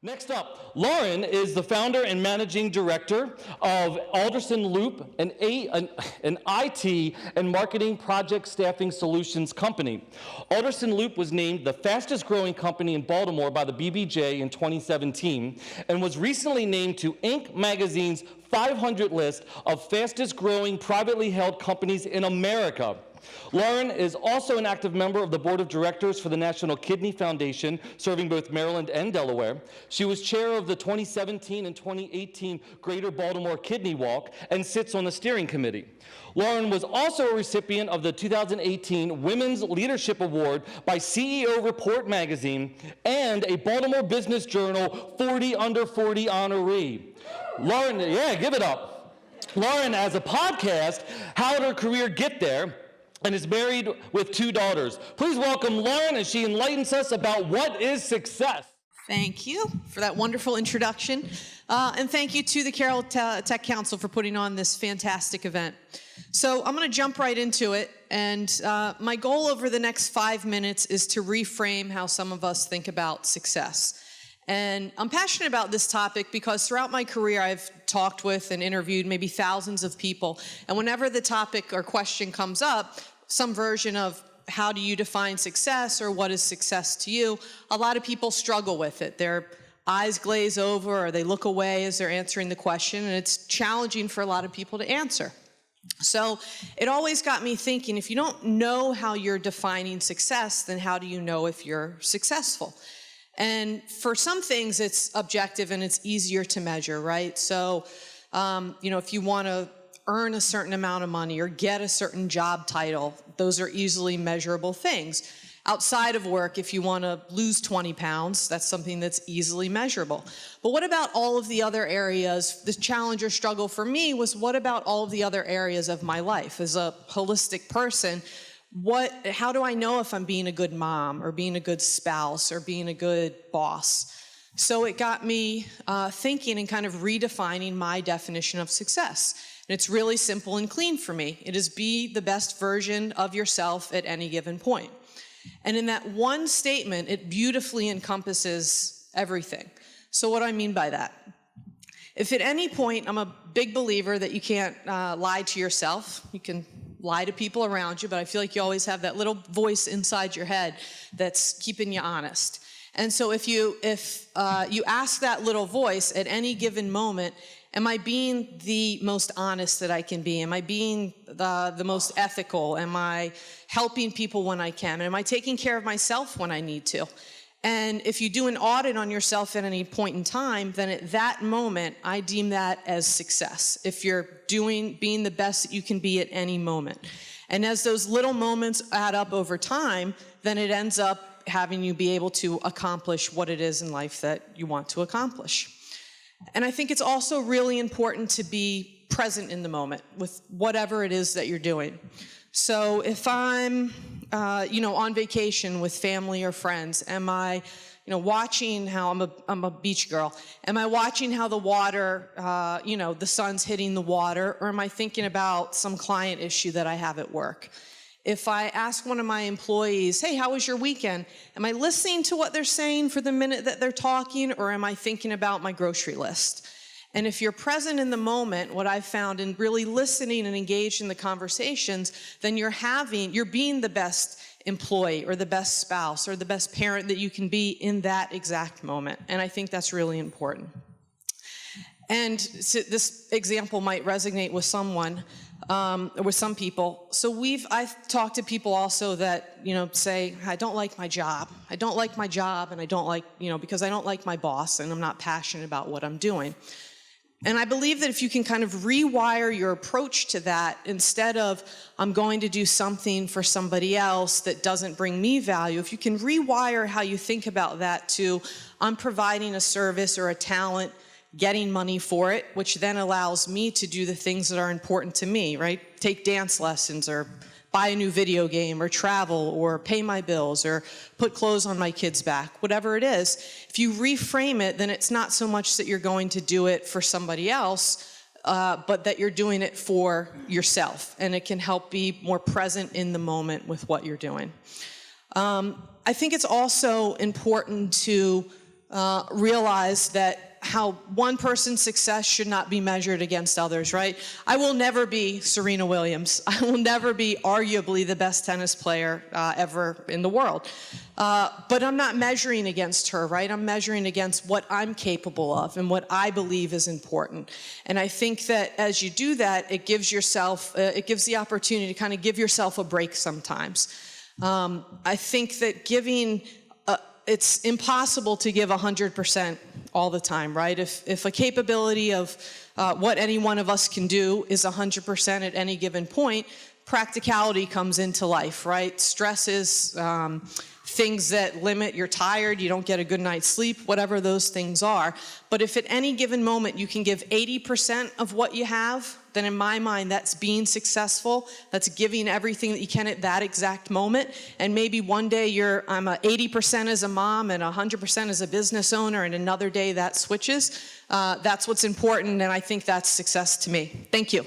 Next up, Lauren is the founder and managing director of Alderson Loop, an IT and marketing project staffing solutions company. Alderson Loop was named the fastest growing company in Baltimore by the BBJ in 2017 and was recently named to Inc. magazine's 500 list of fastest growing privately held companies in America. Lauren is also an active member of the board of directors for the National Kidney Foundation, serving both Maryland and Delaware. She was chair of the 2017 and 2018 Greater Baltimore Kidney Walk and sits on the steering committee. Lauren was also a recipient of the 2018 Women's Leadership Award by CEO Report magazine and a Baltimore Business Journal 40 Under 40 honoree. Lauren, yeah, give it up. Lauren has a podcast, How Did Her Career Get There?, and is married with 2 daughters. Please welcome Lauren as she enlightens us about what is success. Thank you for that wonderful introduction. And thank you to the Carroll Tech Council for putting on this fantastic event. So I'm going to jump right into it. And my goal over the next 5 minutes is to reframe how some of us think about success. And I'm passionate about this topic because throughout my career, I've talked with and interviewed maybe thousands of people. And whenever the topic or question comes up, some version of how do you define success or what is success to you, a lot of people struggle with it. Their eyes glaze over or they look away as they're answering the question, and it's challenging for a lot of people to answer. So it always got me thinking, if you don't know how you're defining success, then how do you know if you're successful? And for some things, it's objective and it's easier to measure, right? So, if you want to earn a certain amount of money or get a certain job title, those are easily measurable things. Outside of work, if you want to lose 20 pounds, that's something that's easily measurable. But what about all of the other areas? The challenge or struggle for me was, what about all of the other areas of my life? As a holistic person, how do I know if I'm being a good mom or being a good spouse or being a good boss? So it got me thinking and kind of redefining my definition of success. And it's really simple and clean for me. It is be the best version of yourself at any given point. And in that one statement, it beautifully encompasses everything. So what do I mean by that? If at any point, I'm a big believer that you can't lie to yourself. You can lie to people around you, but I feel like you always have that little voice inside your head that's keeping you honest. And so if you ask that little voice at any given moment, am I being the most honest that I can be? Am I being the most ethical? Am I helping people when I can? Am I taking care of myself when I need to? And if you do an audit on yourself at any point in time, then at that moment, I deem that as success. If you're being the best that you can be at any moment. And as those little moments add up over time, then it ends up having you be able to accomplish what it is in life that you want to accomplish. And I think it's also really important to be present in the moment with whatever it is that you're doing. So if I'm, on vacation with family or friends, am I, watching how I'm a beach girl? Am I watching how the water, the sun's hitting the water, or am I thinking about some client issue that I have at work? If I ask one of my employees, hey, how was your weekend? Am I listening to what they're saying for the minute that they're talking, or am I thinking about my grocery list? And if you're present in the moment, what I've found in really listening and engaged in the conversations, then you're being the best employee or the best spouse or the best parent that you can be in that exact moment. And I think that's really important. And so this example might resonate with someone, or with some people. So I've talked to people also that, say, I don't like my job. I don't like my job, and I don't like, because I don't like my boss and I'm not passionate about what I'm doing. And I believe that if you can kind of rewire your approach to that, instead of I'm going to do something for somebody else that doesn't bring me value, if you can rewire how you think about that to I'm providing a service or a talent, getting money for it, which then allows me to do the things that are important to me, right? Take dance lessons or buy a new video game or travel or pay my bills or put clothes on my kids' back, whatever it is. If you reframe it, then it's not so much that you're going to do it for somebody else, but that you're doing it for yourself. And it can help be more present in the moment with what you're doing. I think it's also important to realize that how one person's success should not be measured against others, right? I will never be Serena Williams. I will never be arguably the best tennis player ever in the world. But I'm not measuring against her, right? I'm measuring against what I'm capable of and what I believe is important. And I think that as you do that, it gives yourself, it gives the opportunity to kind of give yourself a break sometimes. I think that giving, it's impossible to give 100% all the time, right? If a capability of what any one of us can do is 100% at any given point, practicality comes into life, right? Stresses, things that limit, you're tired, you don't get a good night's sleep, whatever those things are. But if at any given moment you can give 80% of what you have, then in my mind, that's being successful. That's giving everything that you can at that exact moment. And maybe one day I'm 80% as a mom and 100% as a business owner, and another day that switches. That's what's important, and I think that's success to me. Thank you.